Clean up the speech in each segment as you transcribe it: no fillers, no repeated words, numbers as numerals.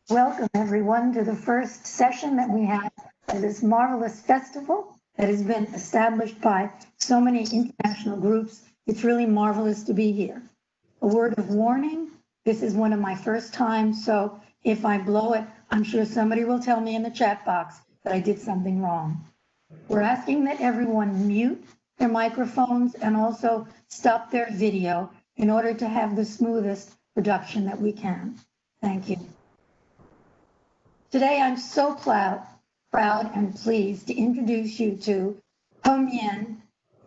Welcome everyone to the first session that we have of this marvelous festival that has been established by so many international groups. It's really marvelous to be here. A word of warning, this is one of my first times, so if I blow it, I'm sure somebody will tell me in the chat box that I did something wrong. We're asking that everyone mute their microphones and also stop their video in order to have the smoothest production that we can. Thank you. Today, I'm so proud and pleased to introduce you to Bian,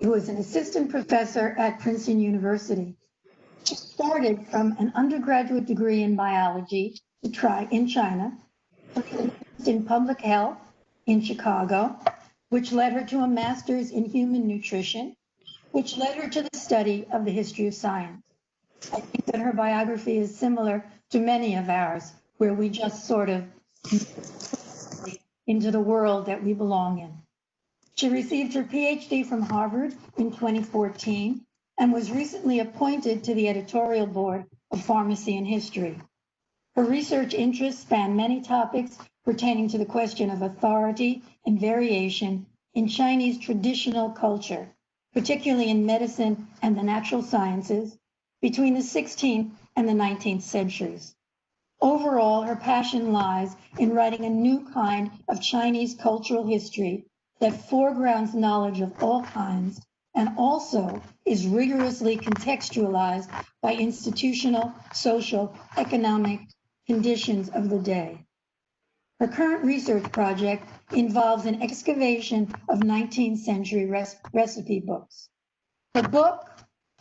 who is an assistant professor at Princeton University. She started from an undergraduate degree in biology in China, in public health in Chicago, which led her to a master's in human nutrition, which led her to the study of the history of science. I think that her biography is similar to many of ours, where we just sort of into the world that we belong in. She received her PhD from Harvard in 2014 and was recently appointed to the editorial board of Pharmacy and History. Her research interests span many topics pertaining to the question of authority and variation in Chinese traditional culture, particularly in medicine and the natural sciences, between the 16th and the 19th centuries. Overall, her passion lies in writing a new kind of Chinese cultural history that foregrounds knowledge of all kinds and also is rigorously contextualized by institutional, social, economic conditions of the day. Her current research project involves an excavation of 19th century recipe books. Her book,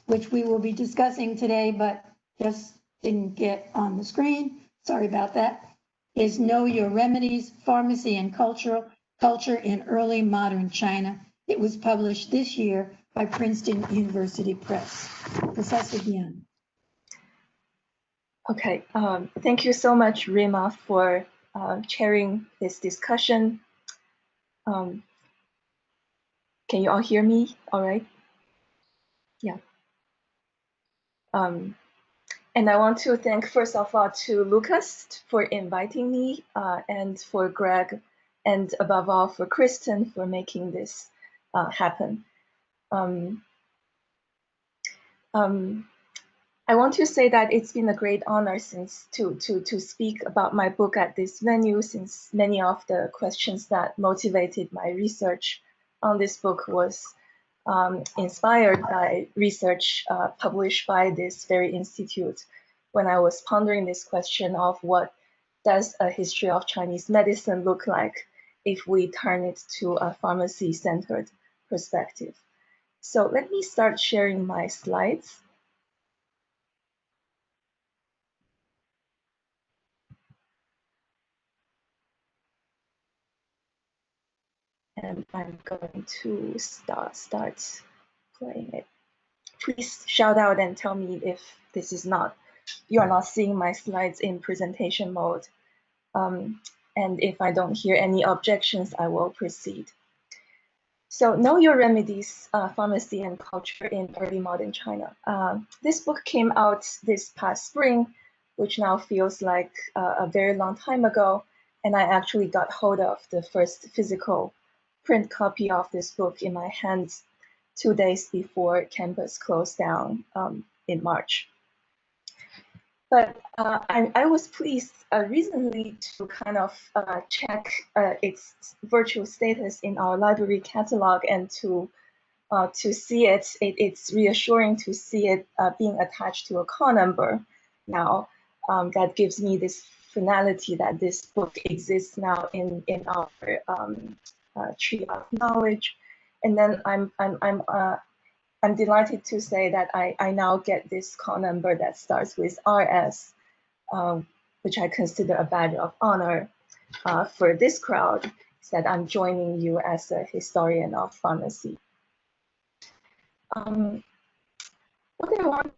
which we will be discussing today, but just didn't get on the screen, sorry about that, is Your Remedies, Pharmacy and Culture in Early Modern China. It was published this year by Princeton University Press. Professor Bian. Okay, thank you so much, Rima, for chairing this discussion. Can you all hear me all right? Yeah. And I want to thank, first of all, to Lucas for inviting me, and for Greg, and above all for Kristen for making this happen. I want to say that it's been a great honor to speak about my book at this venue, since many of the questions that motivated my research on this book was inspired by research published by this very institute when I was pondering this question of what does a history of Chinese medicine look like if we turn it to a pharmacy-centered perspective. So let me start sharing my slides. And I'm going to start playing it. Please shout out and tell me if this is you are not seeing my slides in presentation mode. And if I don't hear any objections, I will proceed. So, Know Your Remedies, Pharmacy and Culture in Early Modern China. This book came out this past spring, which now feels like a very long time ago. And I actually got hold of the first physical print copy of this book in my hands 2 days before campus closed down in March. But I was pleased recently to kind of check its virtual status in our library catalog and to see it. It's reassuring to see it being attached to a call number now. That gives me this finality that this book exists now in our tree of knowledge. And then I'm delighted to say that I now get this call number that starts with RS, which I consider a badge of honor for this crowd, that I'm joining you as a historian of pharmacy. What I want to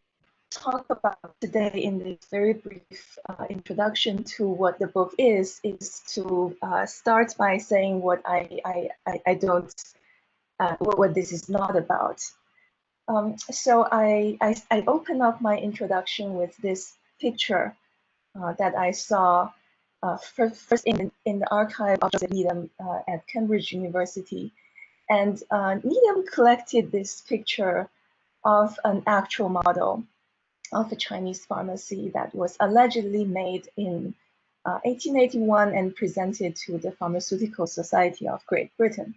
talk about today in this very brief introduction to what the book is to start by saying what what this is not about. So I open up my introduction with this picture that I saw first in the archive of Joseph Needham at Cambridge University. And Needham collected this picture of an actual model of a Chinese pharmacy that was allegedly made in 1881 and presented to the Pharmaceutical Society of Great Britain.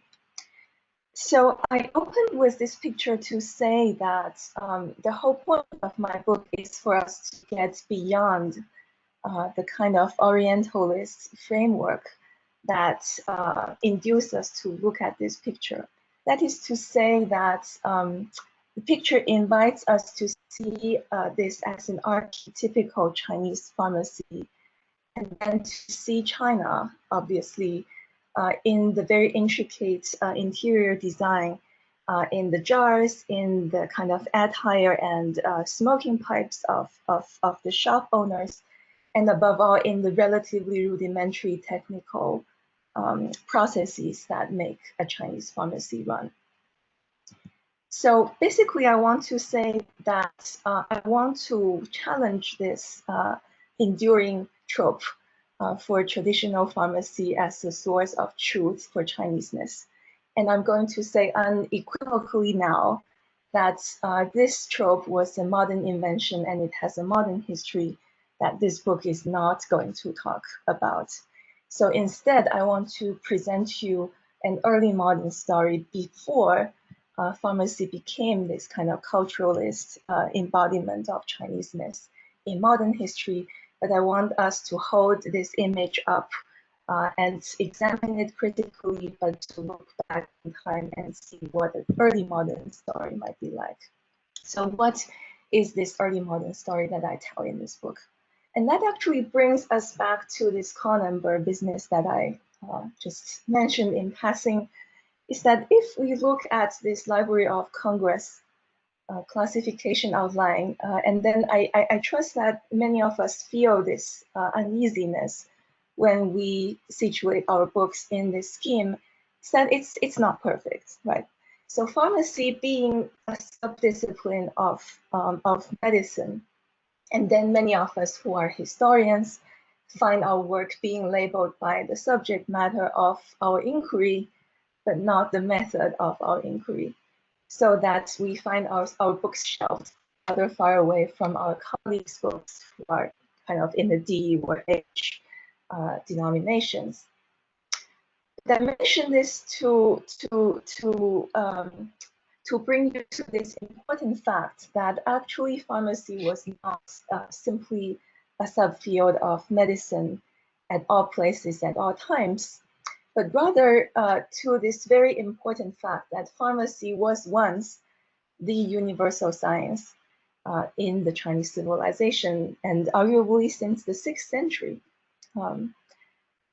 So I opened with this picture to say that the whole point of my book is for us to get beyond the kind of Orientalist framework that induced us to look at this picture. That is to say that the picture invites us to see this as an archetypical Chinese pharmacy, and then to see China, obviously, in the very intricate interior design, in the jars, in the kind of attire and smoking pipes of the shop owners, and above all, in the relatively rudimentary technical processes that make a Chinese pharmacy run. So basically, I want to say that I want to challenge this enduring trope for traditional pharmacy as a source of truth for Chineseness. And I'm going to say unequivocally now that this trope was a modern invention and it has a modern history that this book is not going to talk about. So instead, I want to present you an early modern story before pharmacy became this kind of culturalist embodiment of Chineseness in modern history. But I want us to hold this image up and examine it critically, but to look back in time and see what an early modern story might be like. So what is this early modern story that I tell in this book? And that actually brings us back to this call number business that I just mentioned in passing, is that if we look at this Library of Congress classification outline, and then I trust that many of us feel this uneasiness when we situate our books in this scheme, is that it's not perfect, right? So pharmacy being a subdiscipline of medicine, and then many of us who are historians find our work being labeled by the subject matter of our inquiry, but not the method of our inquiry, so that we find our books shelved rather far away from our colleagues' books who are kind of in the D or H denominations. I mention this to bring you to this important fact that actually pharmacy was not simply a subfield of medicine at all places at all times, but rather to this very important fact that pharmacy was once the universal science in the Chinese civilization, and arguably since the 6th century.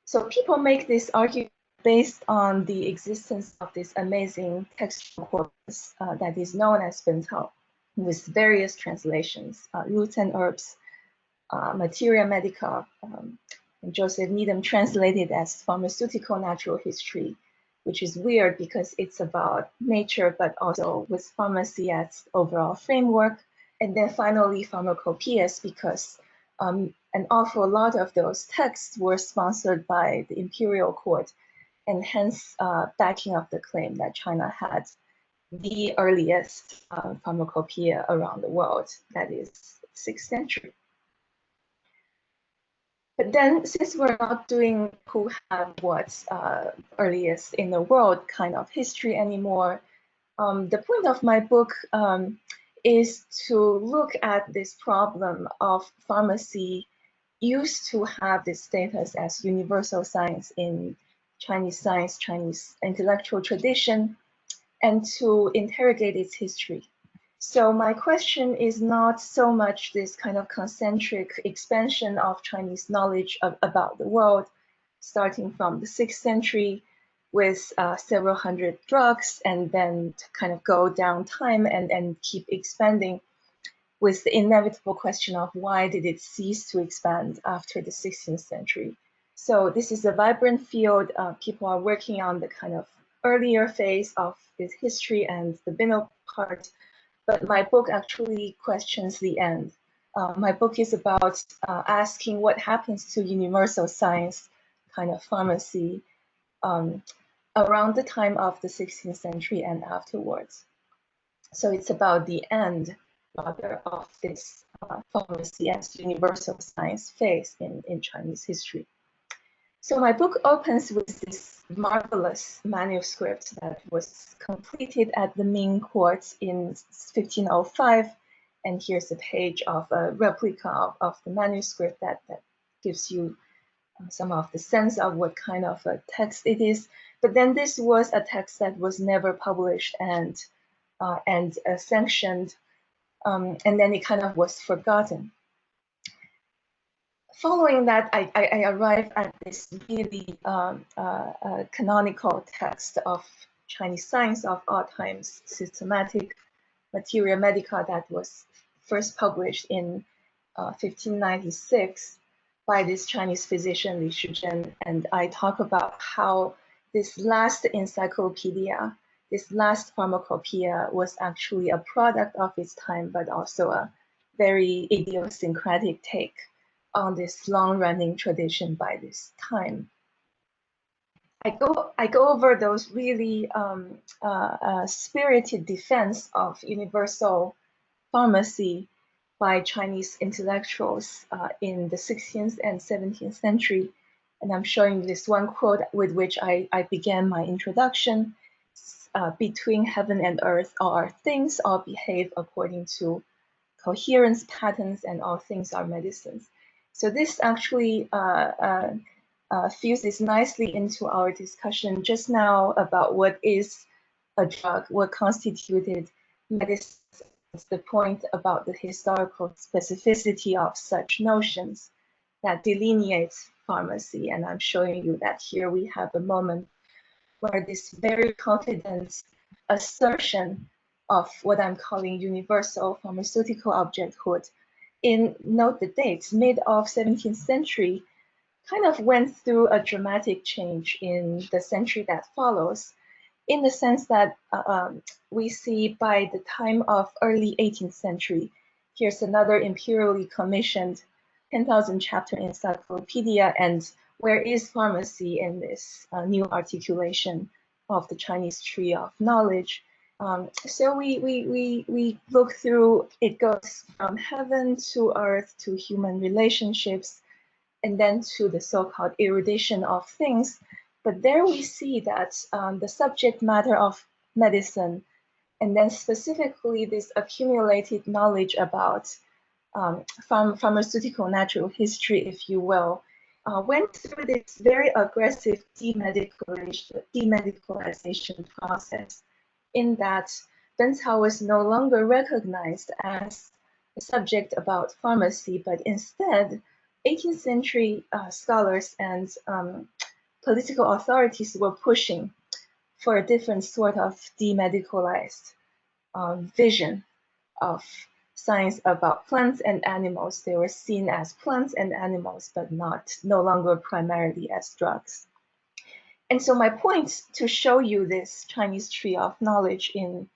So people make this argument based on the existence of this amazing textual corpus that is known as Bentao, with various translations, roots and herbs, materia medica, and Joseph Needham translated as pharmaceutical natural history, which is weird because it's about nature, but also with pharmacy as overall framework. And then finally, pharmacopoeias, because an awful lot of those texts were sponsored by the imperial court, and hence backing up the claim that China had the earliest pharmacopoeia around the world, that is 6th century. But then, since we're not doing who have what's earliest in the world kind of history anymore, the point of my book is to look at this problem of pharmacy used to have this status as universal science in Chinese science, Chinese intellectual tradition, and to interrogate its history. So my question is not so much this kind of concentric expansion of Chinese knowledge about the world, starting from the 6th century with several hundred drugs, and then to kind of go down time and keep expanding with the inevitable question of why did it cease to expand after the 16th century. So this is a vibrant field. People are working on the kind of earlier phase of this history and the middle part. But my book actually questions the end. My book is about asking what happens to universal science kind of pharmacy around the time of the 16th century and afterwards. So it's about the end, rather, of this pharmacy as universal science phase in Chinese history. So my book opens with this marvelous manuscript that was completed at the Ming court in 1505. And here's a page of a replica of the manuscript that gives you some of the sense of what kind of a text it is. But then this was a text that was never published and sanctioned, and then it kind of was forgotten. Following that, I arrived at this really canonical text of Chinese science of all times, Systematic Materia Medica, that was first published in 1596 by this Chinese physician Li Shizhen. And I talk about how this last encyclopedia, this last pharmacopoeia, was actually a product of its time, but also a very idiosyncratic take on this long-running tradition by this time. I go over those really spirited defense of universal pharmacy by Chinese intellectuals in the 16th and 17th century. And I'm showing this one quote with which I began my introduction. Between heaven and earth, all are things, all behave according to coherence patterns, and all things are medicines. So this actually fuses nicely into our discussion just now about what is a drug, what constituted medicine. The point about the historical specificity of such notions that delineates pharmacy. And I'm showing you that here we have a moment where this very confident assertion of what I'm calling universal pharmaceutical objecthood in, note the dates, mid of 17th century, kind of went through a dramatic change in the century that follows, in the sense that we see by the time of early 18th century, here's another imperially commissioned 10,000 chapter encyclopedia, and where is pharmacy in this new articulation of the Chinese tree of knowledge? So we look through, it goes from heaven to earth to human relationships, and then to the so-called erudition of things. But there we see that the subject matter of medicine, and then specifically this accumulated knowledge about pharmaceutical natural history, if you will, went through this very aggressive demedicalization process, in that Bentao was no longer recognized as a subject about pharmacy, but instead 18th century scholars and political authorities were pushing for a different sort of demedicalized vision of science about plants and animals. They were seen as plants and animals, but no longer primarily as drugs. And so my point to show you this Chinese tree of knowledge in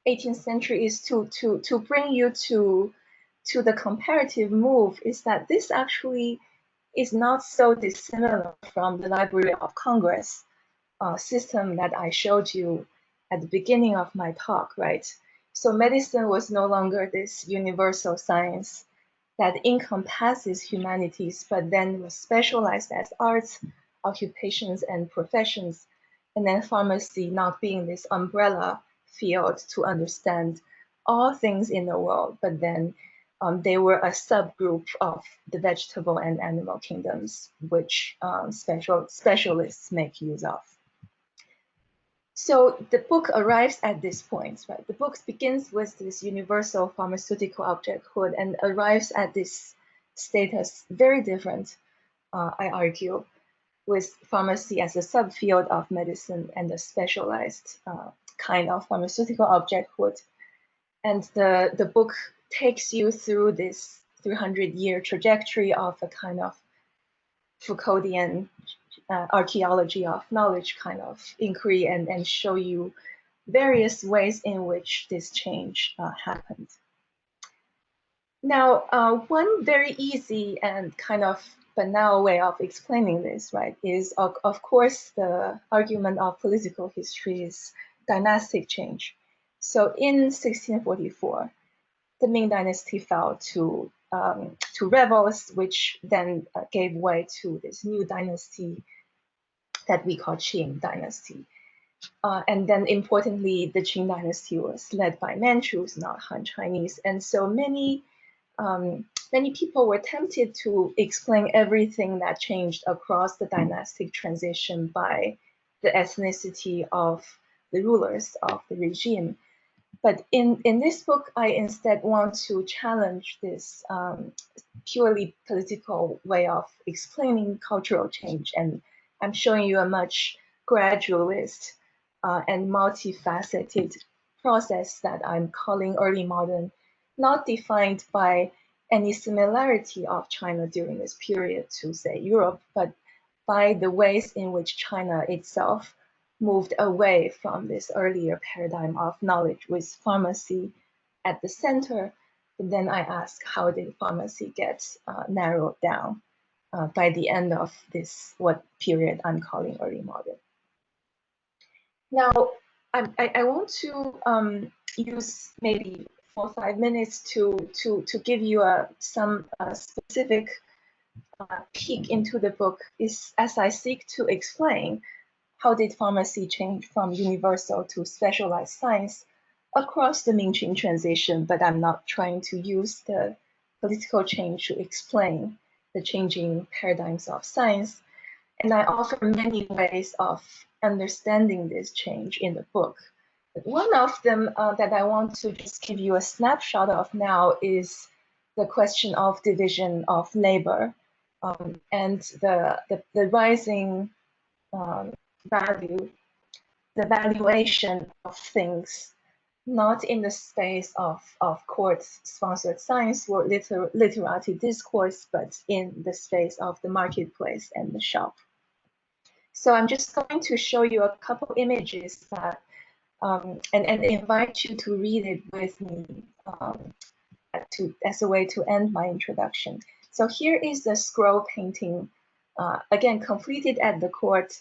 18th century is to bring you to the comparative move, is that this actually is not so dissimilar from the Library of Congress system that I showed you at the beginning of my talk, right? So medicine was no longer this universal science that encompasses humanities, but then was specialized as arts, occupations, and professions. And then pharmacy not being this umbrella field to understand all things in the world, but then they were a subgroup of the vegetable and animal kingdoms, which specialists make use of. So the book arrives at this point, right? The book begins with this universal pharmaceutical objecthood and arrives at this status very different, I argue, with pharmacy as a subfield of medicine and a specialized kind of pharmaceutical objecthood. And the book takes you through this 300-year trajectory of a kind of Foucauldian archaeology of knowledge kind of inquiry, and show you various ways in which this change happened. Now, one very easy and kind of banal way of explaining this, right, is of course the argument of political history is dynastic change. So in 1644, the Ming Dynasty fell to rebels, which then gave way to this new dynasty that we call Qing Dynasty. And then importantly, the Qing Dynasty was led by Manchus, not Han Chinese. And so many people were tempted to explain everything that changed across the dynastic transition by the ethnicity of the rulers of the regime. But in this book, I instead want to challenge this purely political way of explaining cultural change. And I'm showing you a much gradualist and multifaceted process that I'm calling early modern, not defined by any similarity of China during this period to, say, Europe, but by the ways in which China itself moved away from this earlier paradigm of knowledge with pharmacy at the center. But then I ask, how did pharmacy get narrowed down by the end of this, what period I'm calling early modern? Now, I want to use maybe 4 or 5 minutes to give you some specific peek into the book is as I seek to explain how did pharmacy change from universal to specialized science across the Ming-Qing transition, but I'm not trying to use the political change to explain the changing paradigms of science. And I offer many ways of understanding this change in the book. But one of them that I want to just give you a snapshot of now is the question of division of labor and the rising value, the valuation of things, not in the space of court-sponsored science or literary discourse, but in the space of the marketplace and the shop. So I'm just going to show you a couple images that, and invite you to read it with me as a way to end my introduction. So here is the scroll painting, again, completed at the court,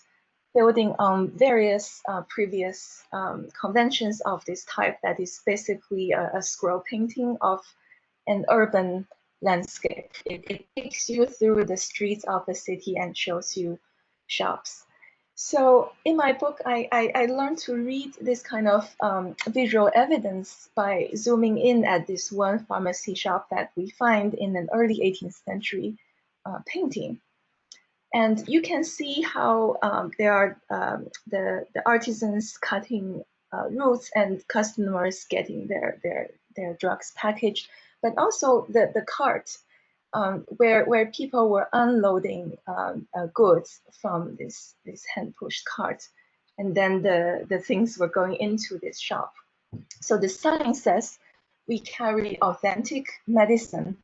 building on various previous conventions of this type that is basically a scroll painting of an urban landscape. It takes you through the streets of the city and shows you shops. So in my book, I learned to read this kind of visual evidence by zooming in at this one pharmacy shop that we find in an early 18th century painting. And you can see how there are the artisans cutting roots and customers getting their drugs packaged, but also the cart where people were unloading goods from this hand-pushed cart, and then the things were going into this shop. So the sign says, "We carry authentic medicine."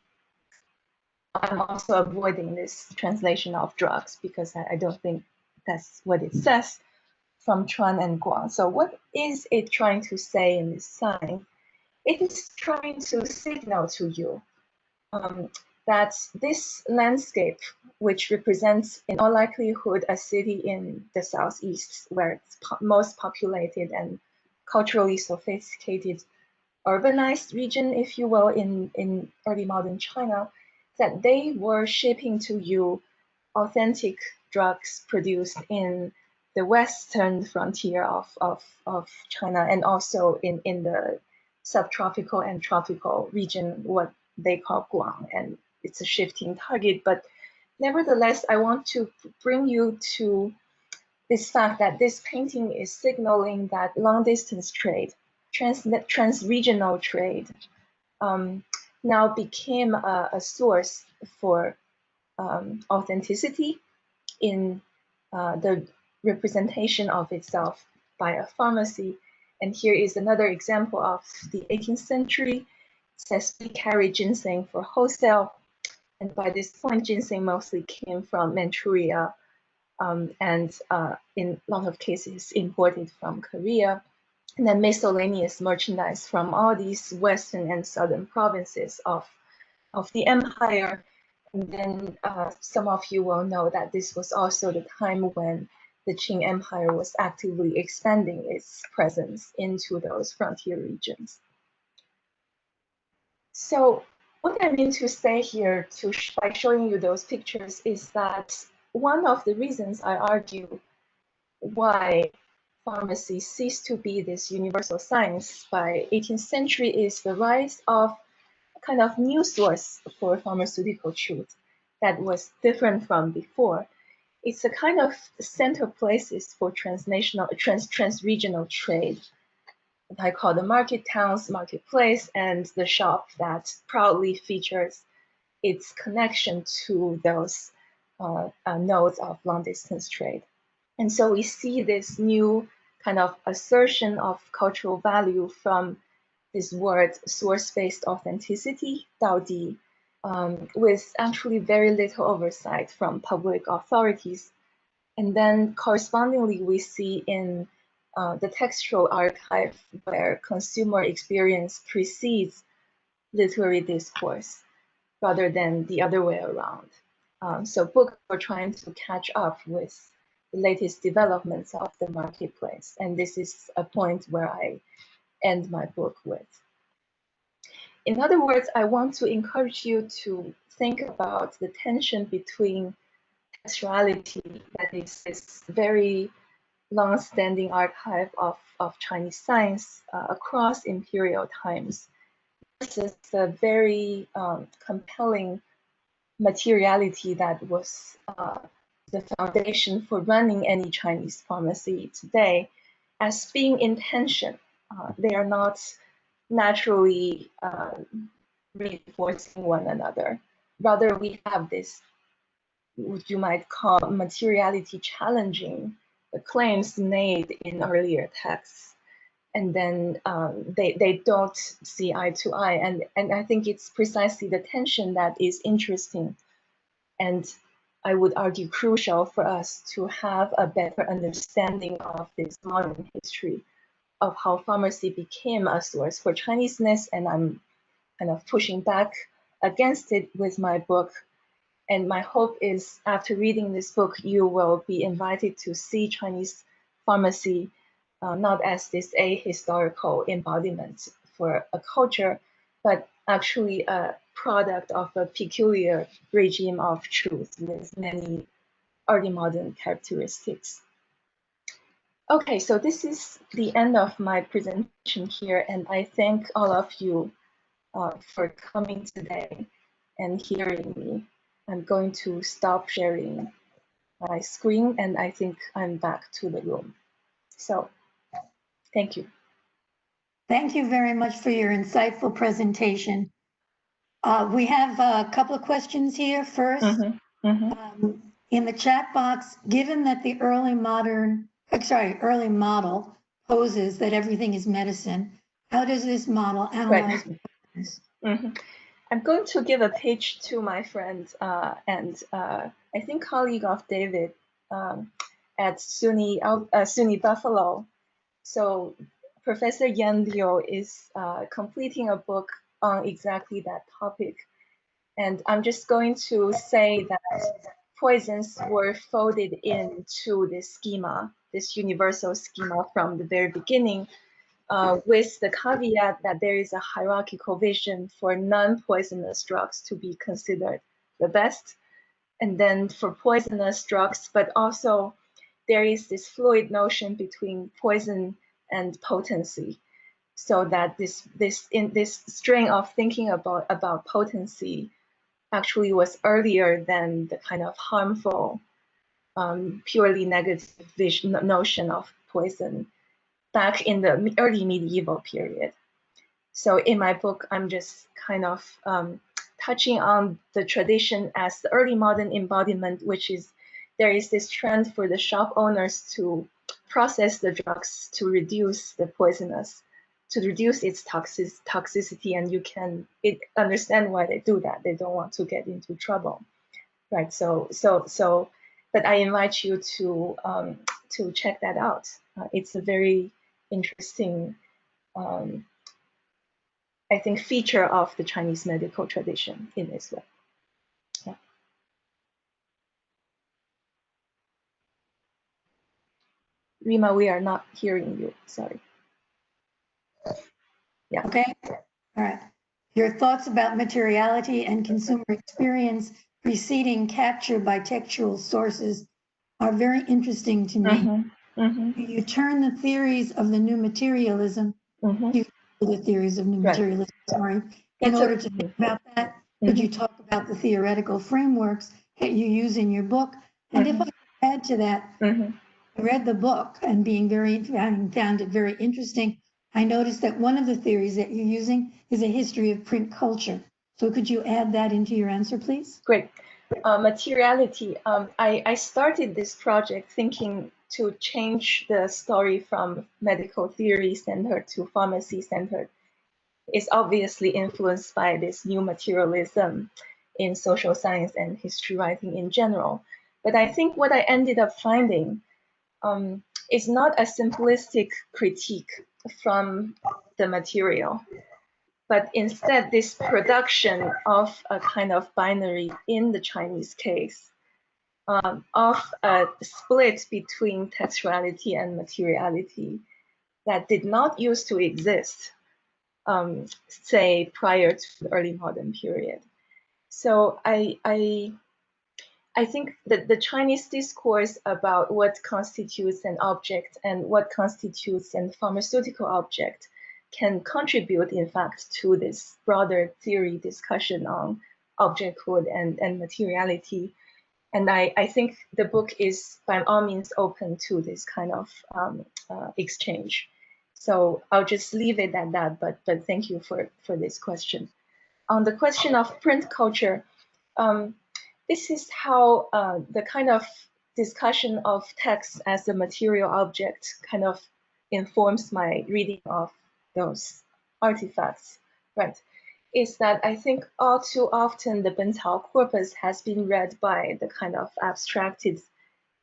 I'm also avoiding this translation of drugs because I don't think that's what it says from Chuan and Guang. So what is it trying to say in this sign? It is trying to signal to you that this landscape, which represents in all likelihood a city in the southeast where it's most populated and culturally sophisticated, urbanized region, if you will, in early modern China, that they were shipping to you authentic drugs produced in the western frontier of China and also in the subtropical and tropical region, what they call Guang, and it's a shifting target. But nevertheless, I want to bring you to this fact that this painting is signaling that long distance trade, trans-regional trade, now became a source for authenticity in the representation of itself by a pharmacy. And here is another example of the 18th century. It says, "We carry ginseng for wholesale." And by this point, ginseng mostly came from Manchuria and in a lot of cases imported from Korea. And then miscellaneous merchandise from all these western and southern provinces of of the empire. And then some of you will know that this was also the time when the Qing Empire was actively expanding its presence into those frontier regions. So what I mean to say here by showing you those pictures is that one of the reasons I argue why pharmacy ceased to be this universal science by 18th century is the rise of a kind of new source for pharmaceutical truth that was different from before. It's a kind of center places for transregional trade. I call the market towns, marketplace, and the shop that proudly features its connection to those nodes of long distance trade. And so we see this new kind of assertion of cultural value from this word source-based authenticity, 道地, with actually very little oversight from public authorities. And then correspondingly, we see in the textual archive where consumer experience precedes literary discourse rather than the other way around. So books are trying to catch up with the latest developments of the marketplace. And this is a point where I end my book with. In other words, I want to encourage you to think about the tension between textuality, that is this very long-standing archive of Chinese science across imperial times, versus the very compelling materiality that was the foundation for running any Chinese pharmacy today, as being in tension. They are not naturally reinforcing one another. Rather, we have this, what you might call materiality challenging the claims made in earlier texts. And then they don't see eye to eye. And I think it's precisely the tension that is interesting and I would argue crucial for us to have a better understanding of this modern history of how pharmacy became a source for Chineseness. And I'm kind of pushing back against it with my book. And my hope is after reading this book, you will be invited to see Chinese pharmacy not as this ahistorical embodiment for a culture, but actually a product of a peculiar regime of truth with many early modern characteristics. Okay, so this is the end of my presentation here, and I thank all of you for coming today and hearing me. I'm going to stop sharing my screen, and I think I'm back to the room. So, thank you. Thank you very much for your insightful presentation. We have a couple of questions here. First, in the chat box, given that the early model poses that everything is medicine, how does this model analyze this? I'm going to give a page to my friend and I think colleague of David at SUNY Buffalo. So Professor Yan Liu is completing a book on exactly that topic. And I'm just going to say that poisons were folded into this schema, this universal schema from the very beginning, with the caveat that there is a hierarchical vision for non-poisonous drugs to be considered the best. And then for poisonous drugs, but also there is this fluid notion between poison and potency. So that this string of thinking about potency actually was earlier than the kind of harmful, purely negative notion of poison back in the early medieval period. So in my book, I'm just kind of touching on the tradition as the early modern embodiment, which is there is this trend for the shop owners to process the drugs to reduce the poisonous, to reduce its toxicity, and you can understand why they do that. They don't want to get into trouble, right? So, but I invite you to check that out. It's a very interesting I think, feature of the Chinese medical tradition in this way. Yeah. Rima, we are not hearing you. Sorry. Yeah. Okay. All right. Your thoughts about materiality and consumer experience preceding capture by textual sources are very interesting to me. Mm-hmm. Mm-hmm. You turn the theories of the new materialism, Mm-hmm. the theories of new Right. materialism, sorry, in order to think about that, could you talk about the theoretical frameworks that you use in your book? And if I could add to that, I read the book and found it very interesting. I noticed that one of the theories that you're using is a history of print culture. So could you add that into your answer, please? Great. Materiality. I started this project thinking to change the story from medical theory centered to pharmacy centered. It's obviously influenced by this new materialism in social science and history writing in general. But I think what I ended up finding is not a simplistic critique from the material, but instead this production of a kind of binary in the Chinese case, of a split between textuality and materiality that did not used to exist, say, prior to the early modern period. So I think that the Chinese discourse about what constitutes an object and what constitutes a pharmaceutical object can contribute, in fact, to this broader theory discussion on objecthood and materiality. And I think the book is by all means open to this kind of exchange. So I'll just leave it at that, but thank you for this question. On the question of print culture, this is how the kind of discussion of text as a material object kind of informs my reading of those artifacts, right? Is that I think all too often the Bentao corpus has been read by the kind of abstracted,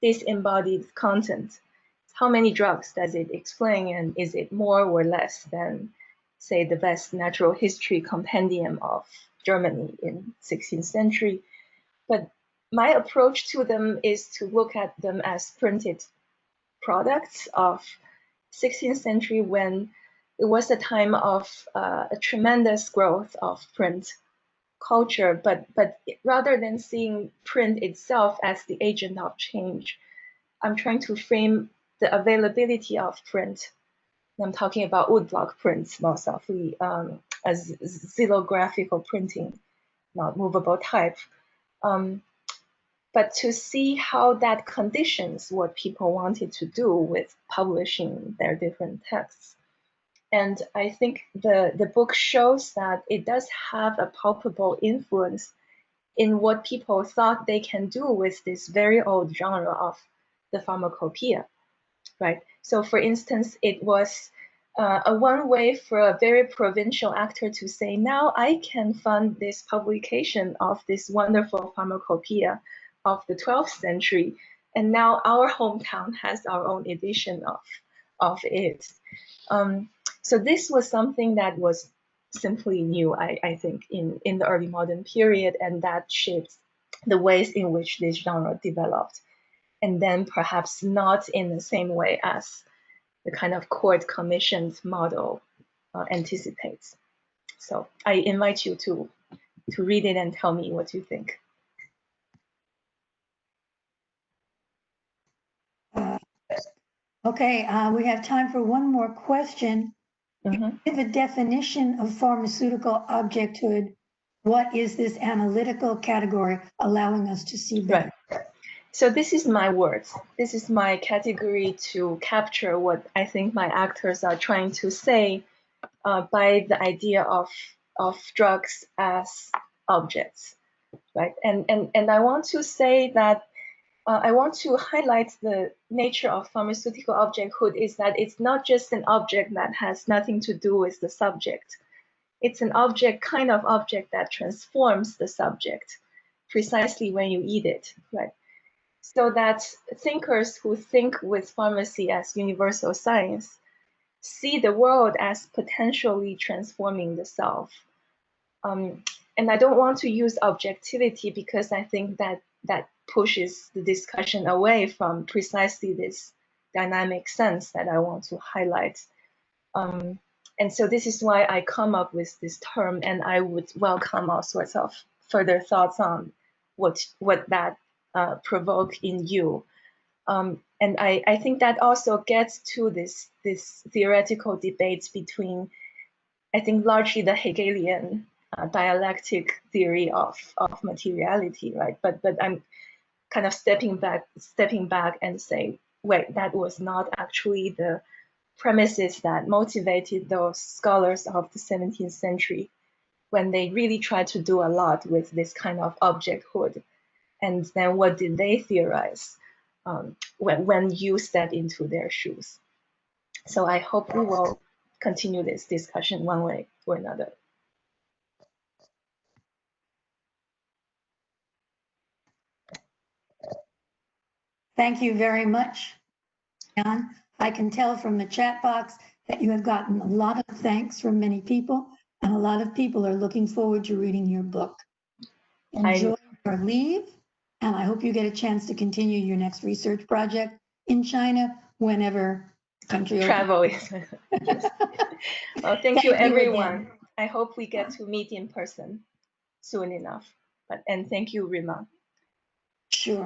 disembodied content. How many drugs does it explain, and is it more or less than, say, the best natural history compendium of Germany in 16th century? But my approach to them is to look at them as printed products of 16th century, when it was a time of a tremendous growth of print culture. But rather than seeing print itself as the agent of change, I'm trying to frame the availability of print. I'm talking about woodblock prints most often, as xylographical printing, not movable type. But to see how that conditions what people wanted to do with publishing their different texts. And I think the book shows that it does have a palpable influence in what people thought they can do with this very old genre of the pharmacopoeia, right? So for instance, it was a one way for a very provincial actor to say, now I can fund this publication of this wonderful pharmacopoeia of the 12th century, and now our hometown has our own edition of it. So this was something that was simply new, I think, in the early modern period, and that shaped the ways in which this genre developed. And then perhaps not in the same way as the kind of court commissioned model anticipates. So I invite you to read it and tell me what you think. Okay, we have time for one more question. Mm-hmm. Give a definition of pharmaceutical objecthood. What is this analytical category allowing us to see better? Right. So this is my words. This is my category to capture what I think my actors are trying to say by the idea of drugs as objects, right? And I want to say that I want to highlight the nature of pharmaceutical objecthood is that it's not just an object that has nothing to do with the subject. It's an object, kind of object that transforms the subject precisely when you eat it, right? So that thinkers who think with pharmacy as universal science see the world as potentially transforming the self. And I don't want to use objectivity because I think that pushes the discussion away from precisely this dynamic sense that I want to highlight. And so this is why I come up with this term, and I would welcome all sorts of further thoughts on what that provoke in you. And I think that also gets to this theoretical debate between, I think, largely the Hegelian dialectic theory of materiality, right? But I'm kind of stepping back and say, wait, that was not actually the premises that motivated those scholars of the 17th century when they really tried to do a lot with this kind of objecthood. And then what did they theorize when you step into their shoes? So I hope we will continue this discussion one way or another. Thank you very much, Bian. I can tell from the chat box that you have gotten a lot of thanks from many people, and a lot of people are looking forward to reading your book. Enjoy your leave, and I hope you get a chance to continue your next research project in China whenever the country travel is. Yes. Well, thank you, everyone. I hope we get to meet in person soon enough. And thank you, Rima.